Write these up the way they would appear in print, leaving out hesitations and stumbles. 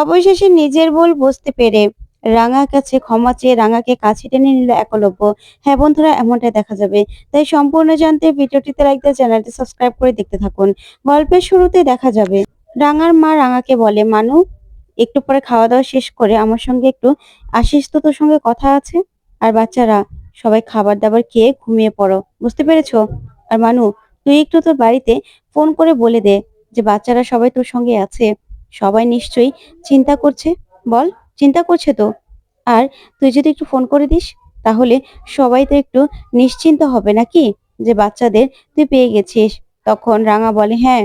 অবশেষে নিজের ভুল বুঝতে পেরে রাঙার কাছে ক্ষমা চেয়ে রাঙাকে কাছে টেনে নিল একলব্য। হ্যাঁ বন্ধুরা, এমনটাই দেখা যাবে। তাই সম্পূর্ণ জানতে ভিডিওটিতে লাইক দিয়ে চ্যানেলটি সাবস্ক্রাইব করে দেখতে থাকুন। গল্পের শুরুতে দেখা যাবে রাঙার মা রাঙাকে বলে, মানু, একটু পরে খাওয়া দাওয়া শেষ করে আমার সঙ্গে একটু আসিস তো, তোর সঙ্গে কথা আছে। আর বাচ্চারা সবাই খাবার দাবার খেয়ে ঘুমিয়ে পড়ো, বুঝতে পেরেছো? আর মানু, তুই একটু তোর বাড়িতে ফোন করে বলে দে যে বাচ্চারা সবাই তোর সঙ্গে আছে। সবাই নিশ্চয়ই চিন্তা করছে। বল, চিন্তা করছে তো। আর তুই যদি একটু ফোন করে দিস, তাহলে সবাই তো একটু নিশ্চিন্ত হবে নাকি, যে বাচ্চাদের তুই পেয়ে গেছিস। তখন রাঙা বলে, হ্যাঁ,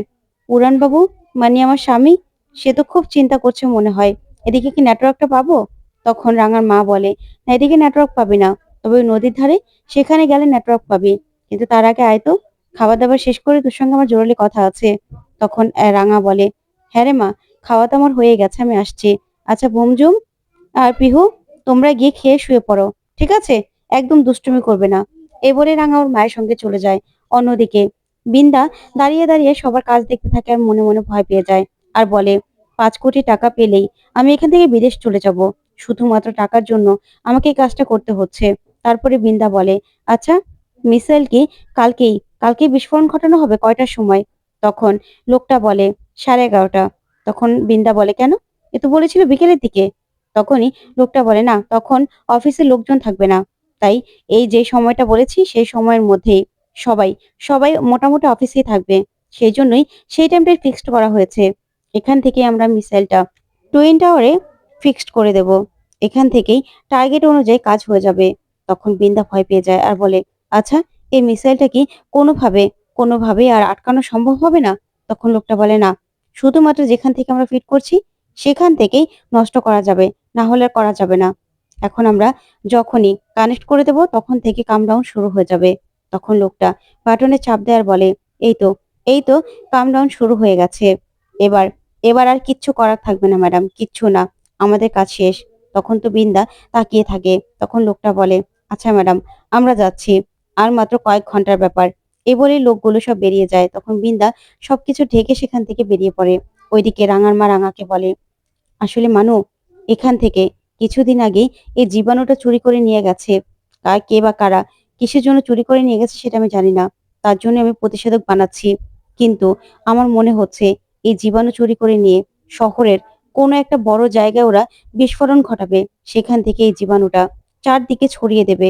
উড়ান বাবু, মানে আমার স্বামী, সে তো খুব চিন্তা করছে মনে হয়। এদিকে কি নেটওয়ার্কটা পাবো? তখন রাঙার মা বলে, না, এদিকে নেটওয়ার্ক পাবি না, তবে ওই নদীর ধারে সেখানে গেলে নেটওয়ার্ক পাবি। কিন্তু তার আগে আয় তো, খাওয়া দাওয়া শেষ করে তোর সঙ্গে আমার জরুরি কথা আছে। তখন রাঙা বলে, হ্যাঁ রে মা, খাওয়া তো আমার হয়ে গেছে, আমি আসছি। আচ্ছা ভুমঝুম আর পিহু, তোমরা গিয়ে খেয়ে শুয়ে পড়ো, ঠিক আছে? একদম দুষ্টুমি করবে না। এই বলে রাঙা ওর মায়ের সঙ্গে চলে যায়। অন্যদিকে বিন্দা দাঁড়িয়ে দাঁড়িয়ে সবার কাজ দেখতে থাকে আর মনে মনে ভয় পেয়ে যায়। আর বলে, 5 কোটি টাকা পেলেই আমি এখান থেকে বিদেশ চলে যাব। শুধুমাত্র টাকার জন্য আমাকে এই কাজটা করতে হচ্ছে। তারপরে বিন্দা বলে, আচ্ছা, মিসাইল কি কালকেই বিস্ফোরণ ঘটানো হবে কয়টার সময়? তখন লোকটা বলে, 11:30। তখন বিন্দা বলে, কেন? এ তো বলেছিল বিকেলের দিকে। তখনই লোকটা বলে, না, তখন অফিসে লোকজন থাকবে না। তাই এই যে সময়টা বলেছি সেই সময়ের মধ্যেই সবাই সবাই মোটামুটি অফিসেই থাকবে। সেই জন্যই সেই টাইমটাই ফিক্সড করা হয়েছে। এখান থেকে আমরা মিসাইলটা টুইন টাওয়ারে ফিক্সড করে দেব। এখান থেকেই টার্গেট অনুযায়ী কাজ হয়ে যাবে। তখন বিন্দা ভয় পেয়ে যায় আর বলে, আচ্ছা, এই মিসাইলটা কি কোনোভাবেই আর আটকানো সম্ভব হবে না? তখন লোকটা বলে, না, শুধুমাত্র যেখান থেকে আমরা ফিট করছি সেখান থেকেই নষ্ট করা যাবে, না হলে আর করা যাবে না। এখন আমরা যখনই কানেক্ট করে দেব তখন থেকে কামডাউন শুরু হয়ে যাবে। তখন লোকটা বাটনে চাপ দেয় আর বলে, এই তো এই তো কামডাউন শুরু হয়ে গেছে। এবার এবার আর কিচ্ছু করার থাকবে না ম্যাডাম, কিচ্ছু না, আমাদের কাজ শেষ। তখন তো বিন্দা তাকিয়ে থাকে। তখন লোকটা বলে, আচ্ছা ম্যাডাম, আমরা যাচ্ছি, আর মাত্র কয়েক ঘন্টার ব্যাপার। এই বলেই লোকগুলো সব বেরিয়ে যায়। তখন বিন্দা সবকিছু ঢেকে সেখান থেকে বেরিয়ে পড়ে। ওইদিকে রাঙার মা রাঙাকে বলে, আসলে মানু, এখান থেকে কিছুদিন আগে এই জীবাণুটা চুরি করে নিয়ে গেছে। কে বা কারা কিসের জন্য চুরি করে নিয়ে গেছে সেটা আমি জানি না। তার জন্য আমি প্রতিষেধক বানাচ্ছি। কিন্তু আমার মনে হচ্ছে এই জীবাণু চুরি করে নিয়ে শহরের কোনো একটা বড় জায়গায় ওরা বিস্ফোরণ ঘটাবে। সেখান থেকে এই জীবাণুটা চারদিকে ছড়িয়ে দেবে।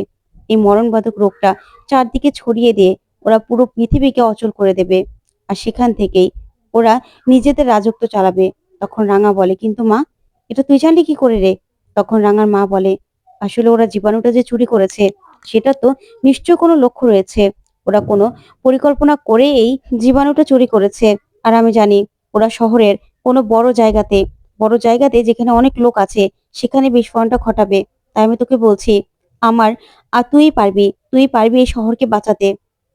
এই মরণবাধক রোগটা চারদিকে ছড়িয়ে দিয়ে ওরা পুরো পৃথিবীকে অচল করে দেবে। আর সেখান থেকেই ওরা নিজেদের রাজত্ব চালাবে। তখন রাঙা বলে, কিন্তু মা, এটা তুই জানলি কি করে রে? তখন রাঙার মা বলে, আসলে ওরা জীবাণুটা যে চুরি করেছে সেটা তো নিশ্চয় কোনো লক্ষ্য রয়েছে। ওরা কোনো পরিকল্পনা করে এই জীবাণুটা চুরি করেছে। আর আমি জানি ওরা শহরের কোনো বড় জায়গাতে যেখানে অনেক লোক আছে সেখানে বিস্ফোরণটা ঘটাবে। তাই আমি তোকে বলছি, আমার আর তুই পারবি এই শহরকে বাঁচাতে।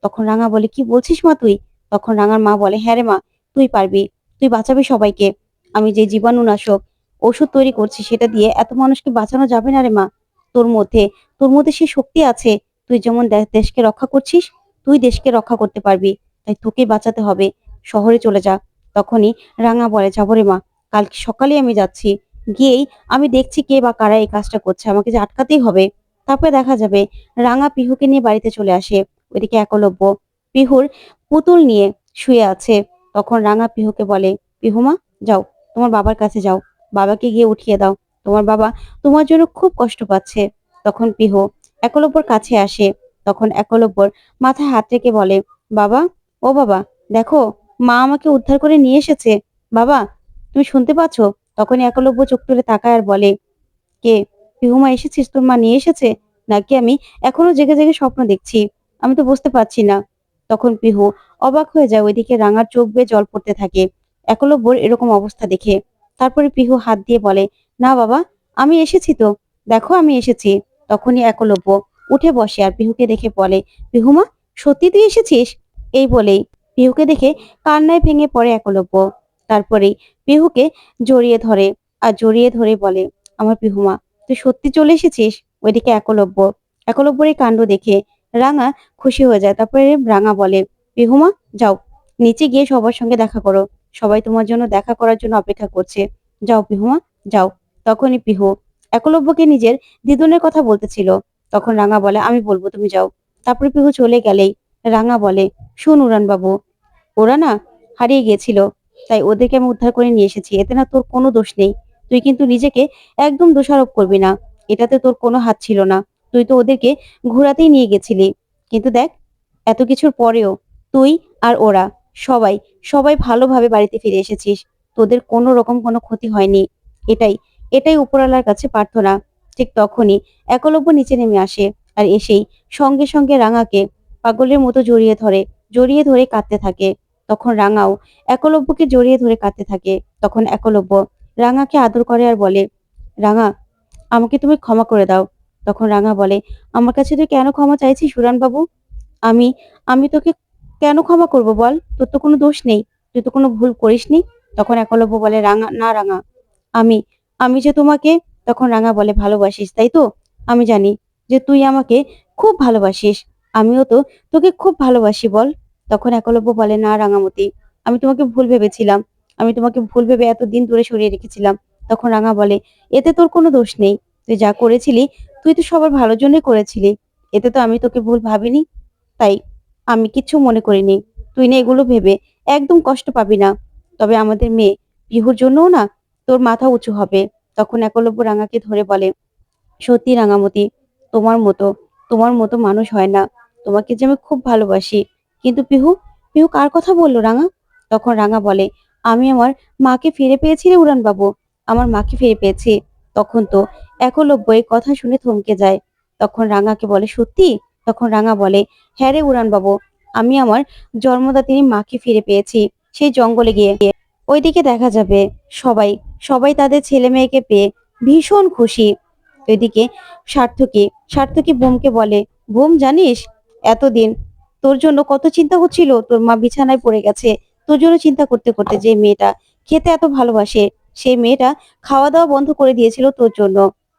তখন রাঙা বলে, কি বলছিস মা তুই? তখন রাঙার মা বলে, হ্যাঁ রে মা, তুই পারবি, তুই বাঁচাবি সবাইকে। আমি যে জীবাণুনাশক ওষুধ তৈরি করছি সেটা দিয়ে এত মানুষকে বাঁচানো যাবে না রে মা। তোর মধ্যে তোর মধ্যে সেই শক্তি আছে। তুই যেমন দেশকে রক্ষা করছিস, তুই দেশকে রক্ষা করতে পারবি। তাই তোকে বাঁচাতে হবে। শহরে চলে যা। তখনই রাঙা বলে, যাবো রে মা, কাল সকালে আমি যাচ্ছি। গিয়েই আমি দেখছি কে বা কারা এই কাজটা করছে, আমাকে যে আটকাতেই হবে। তারপরে দেখা যাবে রাঙা পিহুকে নিয়ে বাড়িতে চলে আসে। ওইদিকে একলব্য পিহুর পুতুল নিয়ে শুয়ে আছে। তখন রাঙা পিহুকে বলে, পিহুমা, যাও, তোমার বাবার কাছে যাও, বাবাকে গিয়ে উঠিয়ে দাও। তোমার বাবা তোমার জন্য খুব কষ্ট পাচ্ছে। তখন পিহু একলব্যর কাছে আসে। তখন একলব্যর মাথায় হাত রেখে বলে, বাবা, ও বাবা, দেখো, মা আমাকে উদ্ধার করে নিয়ে এসেছে। বাবা, তুমি শুনতে পাচ্ছ? তখন একলব্য চোখ তুলে তাকায় আর বলে, কে? পিহুমা, এসেছিস? তোর মা নিয়ে এসেছে? নাকি আমি এখনো জেগে জেগে স্বপ্ন দেখছি? আমি তো বুঝতে পারছি না। তখন পিহু অবাক হয়ে যায়। ওইদিকে রাঙার চোখ বেয়ে জল পড়তে থাকে একলব্যর এরকম অবস্থা দেখে। তারপরে পিহু হাত দিয়ে বলে, না বাবা, আমি এসেছি তো, দেখো আমি এসেছি। তখনই একলব্য উঠে বসে আর পিহুকে দেখে বলে, পিহুমা, সত্যি তুই এসেছিস? এই বলেই পিহুকে দেখে কান্নায় ভেঙে পড়ে একলব্য। তারপরেই পিহুকে জড়িয়ে ধরে আর জড়িয়ে ধরে বলে, আমার পিহুমা, তুই সত্যি চলে এসেছিস? ওইদিকে একলব্যর এই কাণ্ড দেখে রাঙা খুশি হয়ে যায়। তারপরে রাঙা বলে, পিহুমা, যাও, নিচে গিয়ে সবার সঙ্গে দেখা করো। সবাই তোমার জন্য দেখা করার জন্য অপেক্ষা করছে। যাও পিহুমা, যাও। তখনই পিহু একলব্যকে নিজের দিদুনের কথা বলতেছিল। তখন রাঙা বলে, আমি বলবো, তুমি যাও। তারপরে পিহু চলে গেলেই রাঙা বলে, শোন উড়ান বাবু, ওরা না হারিয়ে গিয়েছিল, তাই ওদেরকে আমি উদ্ধার করে নিয়ে এসেছি। এতে না তোর কোনো দোষ নেই। তুই কিন্তু নিজেকে একদম দোষারোপ করবি না। এটাতে তোর কোনো হাত ছিল না। তুই তো ওদেরকে ঘোরাতেই নিয়ে গেছিলি। কিন্তু দেখ, এত কিছুর পরেও তুই আর ওরা সবাই সবাই ভালোভাবে বাড়িতে ফিরে এসেছিস। তোদের কোনো রকম কোনো ক্ষতি হয়নি। এটাই এটাই উপরওয়ালার কাছে প্রার্থনা। ঠিক তখনই একলব্য নিচে নেমে আসে, আর এসেই সঙ্গে সঙ্গে রাঙাকে পাগলের মতো জড়িয়ে ধরে কাঁদতে থাকে। তখন রাঙাও একলব্যকে জড়িয়ে ধরে কাঁদতে থাকে। তখন একলব্য রাঙাকে আদর করে আর বলে, রাঙা, আমাকে তুমি ক্ষমা করে দাও। তখন রাঙা বলে, আমার কাছে তুই কেন ক্ষমা চাইছিস সুরান বাবু? আমি আমি তোকে কেন ক্ষমা করব বল? তোর তো কোনো দোষ নেই। তুই তো কোনো ভুল করিসনি। তখন একলব্য বলে, রাঙা, না রাঙা, আমি আমি যে তোমাকে, তখন রাঙা বলে, ভালোবাসিস তাই তো? আমি জানি যে তুই আমাকে খুব ভালোবাসিস। আমিও তো তোকে খুব ভালোবাসি বল। তখন একলব্য বলে, না রাঙামতি, আমি তোমাকে ভুল ভেবেছিলাম। আমি তোমাকে ভুল ভেবে এতদিন দূরে সরিয়ে রেখেছিলাম। তখন রাঙা বলে, এতে তোর কোনো দোষ নেই। তুই যা করেছিলি, তুই তো সবার ভালোর জন্যই করেছিলি। এতে তো আমি তোকে ভুল ভাবিনি। তাই আমি কিচ্ছু মনে করিনি। তুই না এগুলো ভেবে একদম কষ্ট পাবি না। তবে আমাদের মেয়ে পিহুর জন্যও না তোর মাথা উঁচু হবে। তখন একলব্য রাঙাকে ধরে বলে, সত্যি রাঙামতি, তোমার মতো তোমার মতো মানুষ হয় না। তোমাকে যে আমি খুব ভালোবাসি। কিন্তু পিহু, পিহু কার কথা বললো রাঙা? তখন রাঙা বলে, আমি আমার মাকে ফিরে পেয়েছি রে উড়ান বাবু, আমার মাকে ফিরে পেয়েছি। তখন তো একলব্য এই কথা শুনে থমকে যায়। তখন রাঙাকে বলে, সত্যি? তখন রাঙা বলে, হ্যাঁ রে উড়ান বাবু, আমি আমার জন্মদাতিনী মাকে ফিরে পেয়েছি সেই জঙ্গলে গিয়ে। ওইদিকে দেখা যাবে সবাই সবাই তাদের ছেলে মেয়েকে পেয়ে ভীষণ খুশি। এদিকে সার্থকী সার্থকী বোমকে বলে, বোম জানিস, এতদিন তোর জন্য কত চিন্তা হচ্ছিল। তোর মা বিছানায় পড়ে গেছে, তোর জন্য চিন্তা করতে করতে। যে মেয়েটা খেতে এত ভালোবাসে, সেই মেয়েটা খাওয়া দাওয়া বন্ধ করে দিয়েছিল তোর জন্য।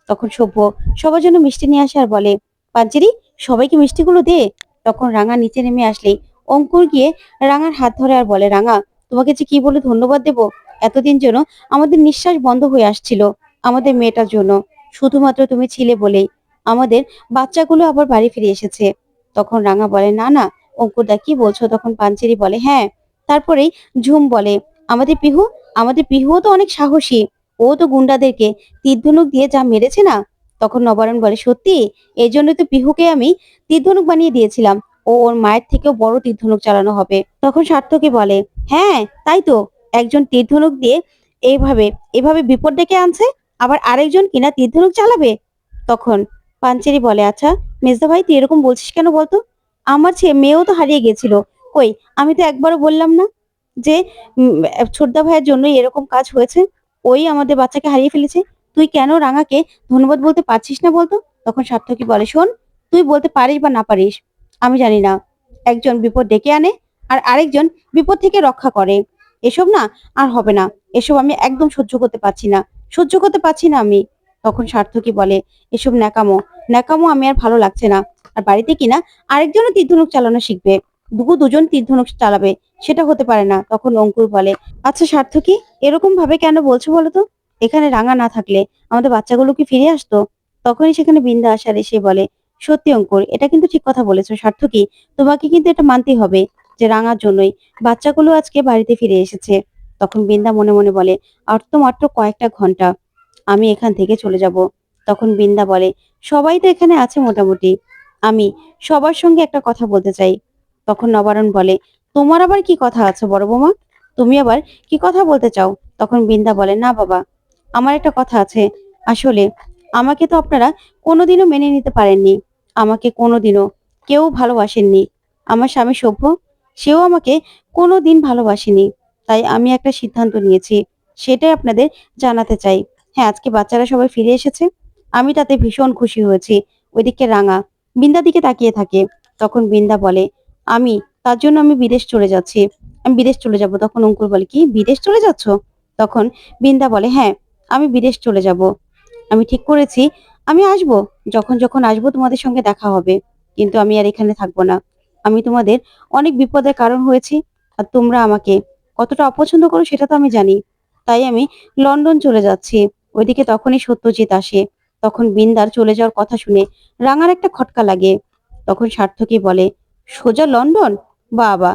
তখন সভ্য সবার জন্য মিষ্টি নিয়ে আসে আর বলে, পাঞ্চেরি, সবাইকে মিষ্টিগুলো দে। তখন রাঙা নিচে নেমে আসলেই অঙ্কুর গিয়ে রাঙার হাত ধরে আর বলে, রাঙা, তোমাকে যে কি বলে ধন্যবাদ দেব। এতদিন যেন আমাদের নিঃশ্বাস বন্ধ হয়ে আসছিল আমাদের মেয়েটার জন্য। শুধুমাত্র তুমি ছিলে বলেই আমাদের বাচ্চাগুলো আবার বাড়ি ফিরে এসেছে। তখন রাঙা বলে, না না অঙ্কুরদা, কি বলছো? তখন পাঞ্চেরি বলে, হ্যাঁ। তারপরেই ঝুম বলে, আমাদের পিহু আমাদের পিহুও তো অনেক সাহসী। ও তো গুন্ডাদেরকে তীর ধনুক দিয়ে যা মেরেছে না। তখন নবারুণ বলে, সত্যি? এই জন্য তো পিহুকে আমি তীর ধনুক বানিয়ে দিয়েছিলাম। ও ওর মায়ের থেকেও বড় তীর ধনুক চালানো হবে। তখন সার্থকী বলে, হ্যাঁ তাই তো, একজন তীর ধনুক দিয়ে এইভাবে এভাবে বিপদ ডেকে আনছে, আবার আরেকজন কিনা তীর ধনুক চালাবে। তখন পাঞ্চেরি বলে, আচ্ছা মেজদা ভাই, তুই এরকম বলছিস কেন বলতো? আমার মেয়েও তো হারিয়ে গেছিল। কই, আমি তো একবারও বললাম না যে ছোটদা ভাইয়ের জন্যই এরকম কাজ হয়েছে। ওই আমাদের বাচ্চাকে হারিয়ে ফেলেছে। তুই কেন রাঙাকে ধন্যবাদ বলতে পারছিস না বলতো? তখন সার্থকী বলে, শোন, তুই বলতে পারিস বা না পারিস, আমি জানি না। একজন বিপদ ডেকে আনে আর আরেকজন বিপদ থেকে রক্ষা করে। এসব না আর হবে না। এসব আমি একদম সহ্য করতে পারছি না, সহ্য করতে পারছি না আমি। তখন সার্থকী বলে, এসব ন্যাকামো ন্যাকামো আমি আর ভালো লাগছে না। আর বাড়িতে কিনা আরেকজনও তীর ধনুক চালানো শিখবে, দুজন তীর ধনুক চালাবে, সেটা হতে পারে না। তখন অঙ্কুর বলে, আচ্ছা সার্থকী, এরকম ভাবে কেন বলছো বলো তো? এখানে রাঙা না থাকলে আমাদের বাচ্চাগুলো কি ফিরে আসতো? তখনই সেখানে বিন্দা আসার এসে বলে, সত্যি অঙ্কুর, এটা কিন্তু ঠিক কথা বলেছো সার্থকী। তোমাকে কিন্তু এটা মানতেই হবে যে রাঙার জন্যই বাচ্চাগুলো আজকে বাড়িতে ফিরে এসেছে। তখন বিন্দা মনে মনে বলে, আর তো মাত্র কয়েকটা ঘন্টা, আমি এখান থেকে চলে যাব। তখন বিন্দা বলে, সবাই তো এখানে আছে মোটামুটি, আমি সবার সঙ্গে একটা কথা বলতে চাই। তখন নবারুণ বলে, তোমার আবার কি কথা আছে বড় বৌমা? তুমি আবার কি কথা বলতে চাও? তখন বিন্দা বলে, না বাবা, আমার একটা কথা আছে। আসলে আমাকে তো আপনারা কোনোদিনও মেনে নিতে পারেননি। আমাকে কোনোদিনও কেউ ভালোবাসেননি। আমার স্বামী সভ্য, সেও আমাকে কোনোদিন ভালোবাসেনি। তাই আমি একটা সিদ্ধান্ত নিয়েছি, সেটাই আপনাদের জানাতে চাই। হ্যাঁ, আজকে বাচ্চারা সবাই ফিরে এসেছে, আমি তাতে ভীষণ খুশি হয়েছি। ওইদিকে রাঙা বিন্দার দিকে তাকিয়ে থাকে। তখন বিন্দা বলে, আমি তার জন্য আমি বিদেশ চলে যাচ্ছি, আমি বিদেশ চলে যাব। তখন অঙ্কুর বলে, কি বিদেশ চলে যাচ্ছ? তখন বিন্দা বলে, হ্যাঁ, আমি বিদেশ চলে যাব। আমি ঠিক করেছি আমি আসব, যখন যখন আসবো তোমাদের সঙ্গে দেখা হবে। কিন্তু আমি আর এখানে থাকবো না। আমি তোমাদের অনেক বিপদের কারণ হয়েছি, আর তোমরা আমাকে কতটা অপছন্দ করো সেটা তো আমি জানি। তাই আমি লন্ডন চলে যাচ্ছি। ওইদিকে তখনই সত্যজিৎ আসে। তখন বিন্দার চলে যাওয়ার কথা শুনে রাঙার একটা খটকা লাগে। তখন সার্থকী বলে, সোজা লন্ডন? বাবা,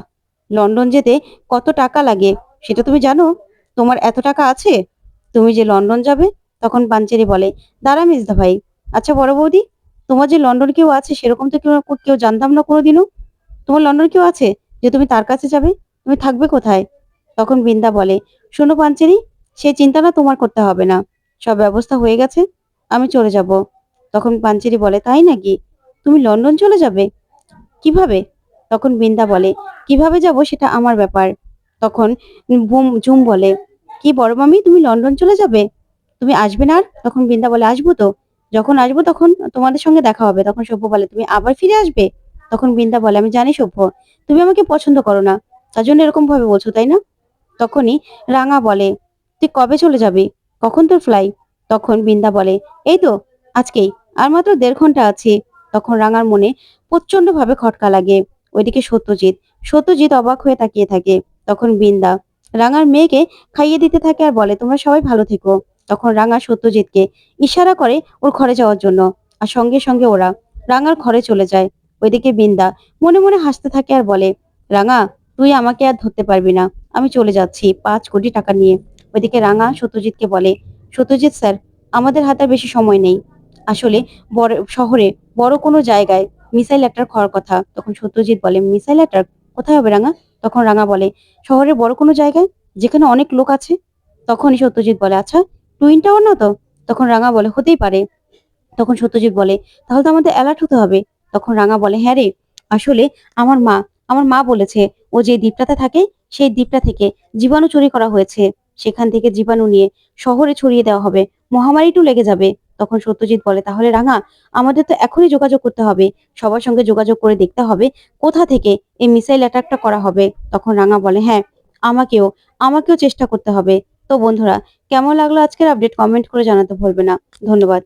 লন্ডন যেতে কত টাকা লাগে সেটা তুমি জানো? তোমার এত টাকা আছে তুমি যে লন্ডন যাবে? তখন পাঞ্চেরি বলে, দাঁড়া মিসদা ভাই, আচ্ছা বড় বৌদি, তোমার যে লন্ডন কেউ আছে সেরকম তো কেউ কেউ জানতাম না কোনোদিনও। তোমার লন্ডন কেউ আছে যে তুমি তার কাছে যাবে? তুমি থাকবে কোথায়? তখন বৃন্দা বলে, শোনো পাঞ্চেরি, সে চিন্তা না তোমার করতে হবে না, সব ব্যবস্থা হয়ে গেছে, আমি চলে যাব। তখন পাঞ্চেরি বলে, তাই নাকি? তুমি লন্ডন চলে যাবে? কিভাবে? তখন বৃন্দা বলে, কিভাবে যাব সেটা আমার ব্যাপার। তখন ঝুম বলে, কি বড় মামি, তুমি লন্ডন চলে যাবে? তুমি আসবে না আর? তখন বৃন্দা বলে, আসবো তো, যখন আসবো তখন তোমাদের সঙ্গে দেখা হবে। তখন সভ্য বলে, তুমি আবার ফিরে আসবে? তখন বৃন্দা বলে, আমি জানি সভ্য, তুমি আমাকে পছন্দ করো না, তার জন্য এরকম ভাবে বলছো, তাই না? তখনই রাঙা বলে, তুই কবে চলে যাবি? কখন তোর ফ্লাইট? তখন বৃন্দা বলে, এই তো আজকেই, আর মাত্র 1.5 ঘন্টা আছে। তখন রাঙার মনে প্রচন্ড ভাবে খটকা লাগে। ওইদিকে সত্যজিৎ সত্যজিৎ অবাক হয়ে তাকিয়ে থাকে। তখন বৃন্দা রাঙার মেয়েকে খাইয়ে দিতে থাকে আর বলে, তোমরা সবাই ভালো থেকো। তখন রাঙা সত্যজিৎকে ইশারা করে ওর ঘরে যাওয়ার জন্য, আর সঙ্গে সঙ্গে ওরা রাঙার ঘরে চলে যায়। ওইদিকে বৃন্দা মনে মনে হাসতে থাকে আর বলে, রাঙা, তুই আমাকে আর ধরতে পারবি না, আমি চলে যাচ্ছি 5 কোটি টাকা নিয়ে। ওইদিকে রাঙা সত্যজিৎকে বলে, সত্যজিৎ স্যার, আমাদের হাতে আর বেশি সময় নেই। আসলে বড় শহরে বড় কোনো জায়গায় মিসাইল অ্যাটাক হওয়ার কথা। তখন সত্যজিৎ বলে, মিসাইল অ্যাটাক কোথায় হবে রাঙা? তখন রাঙা বলে, শহরের বড় কোনো জায়গায়, যেখানে অনেক লোক আছে। তখনই সত্যজিৎ বলে, আচ্ছা, টুইন টাওয়ার না তো? তখন রাঙা বলে, হতেই পারে। তখন সত্যজিৎ বলে, তাহলে তো আমাদের অ্যালার্ট হতে হবে। তখন রাঙা বলে, হ্যাঁ রে, আসলে আমার মা আমার মা বলেছে, ও যে দ্বীপটাতে থাকে সেই দ্বীপটা থেকে জীবাণু চুরি করা হয়েছে, সেখান থেকে জীবাণু নিয়ে শহরে ছড়িয়ে দেওয়া হবে, মহামারীটু লেগে যাবে। তখন সত্যজিৎ বলে, তাহলে রাঙা, আমাদের তো এখনই যোগাযোগ করতে হবে, সবার সঙ্গে যোগাযোগ করে দেখতে হবে কোথা থেকে এই মিসাইল অ্যাটাকটা করা হবে। তখন রাঙা বলে, হ্যাঁ, আমাকেও আমাকেও চেষ্টা করতে হবে। তো বন্ধুরা, কেমন লাগলো আজকের আপডেট কমেন্ট করে জানাতে ভুলবে না। ধন্যবাদ।